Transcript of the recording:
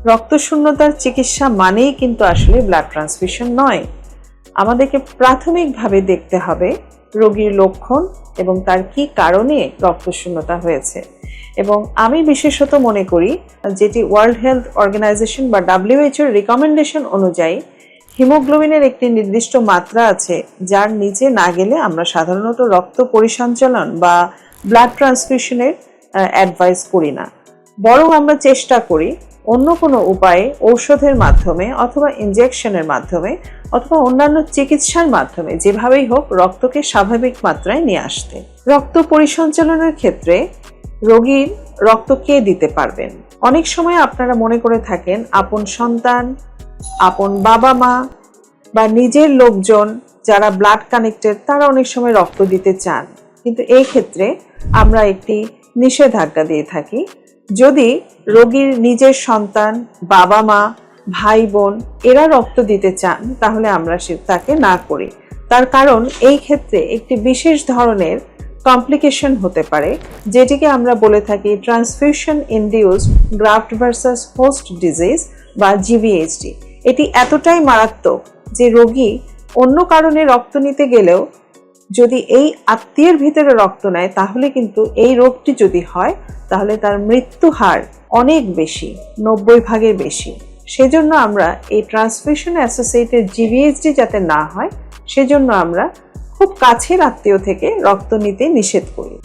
রক্তশূন্যতার চিকিৎসা মানেই কিন্তু আসলে ব্লাড ট্রান্সফিউশন নয়। আমাদেরকে প্রাথমিকভাবে দেখতে হবে রোগীর লক্ষণ এবং তার কি কারণে রক্তশূন্যতা হয়েছে। এবং আমি বিশেষত মনে করি, যেটি ওয়ার্ল্ড হেলথ অর্গানাইজেশন বা WHO রিকমেন্ডেশন অনুযায়ী হিমোগ্লোবিনের একটি নির্দিষ্ট মাত্রা আছে, যার নিচে না গেলে আমরা সাধারণত রক্ত পরিসঞ্চালন বা ব্লাড ট্রান্সফিউশনের অ্যাডভাইস করি না। বরং আমরা চেষ্টা করি অন্য কোনো উপায়ে, ঔষধের মাধ্যমে অথবা ইনজেকশনের মাধ্যমে অথবা অন্যান্য চিকিৎসার মাধ্যমে যেভাবেই হোক রক্তকে স্বাভাবিক মাত্রায় নিয়ে আসতে। রক্ত পরিসঞ্চালনের ক্ষেত্রে রোগীর রক্ত কে দিতে পারবেন? অনেক সময় আপনারা মনে করে থাকেন আপন সন্তান, আপন বাবা মা বা নিজের লোকজন যারা ব্লাড কানেক্টেড তারা অনেক সময় রক্ত দিতে চান, কিন্তু এই ক্ষেত্রে আমরা একটি নিষেধাজ্ঞা দিয়ে থাকি। যদি রোগীর নিজের সন্তান, বাবা মা, ভাই বোন এরা রক্ত দিতে চান তাহলে আমরা তাকে না করি। তার কারণ এই ক্ষেত্রে একটি বিশেষ ধরনের কমপ্লিকেশন হতে পারে, যেটিকে আমরা বলে থাকি transfusion induced graft versus host disease বা GVHD। এটি এতটাই মারাত্মক যে রোগী অন্য কারণে রক্ত নিতে গেলেও যদি এই আত্মীয়ের ভিতরে রক্ত নেয় তাহলে কিন্তু এই রোগটি যদি হয় তাহলে তার মৃত্যু হার অনেক বেশি, 90 ভাগের বেশি। সেজন্য আমরা এই ট্রান্সফিউশন অ্যাসোসিয়েটেড GVHD যাতে না হয় সেজন্য আমরা খুব কাছের আত্মীয় থেকে রক্ত নিতে নিষেধ করি।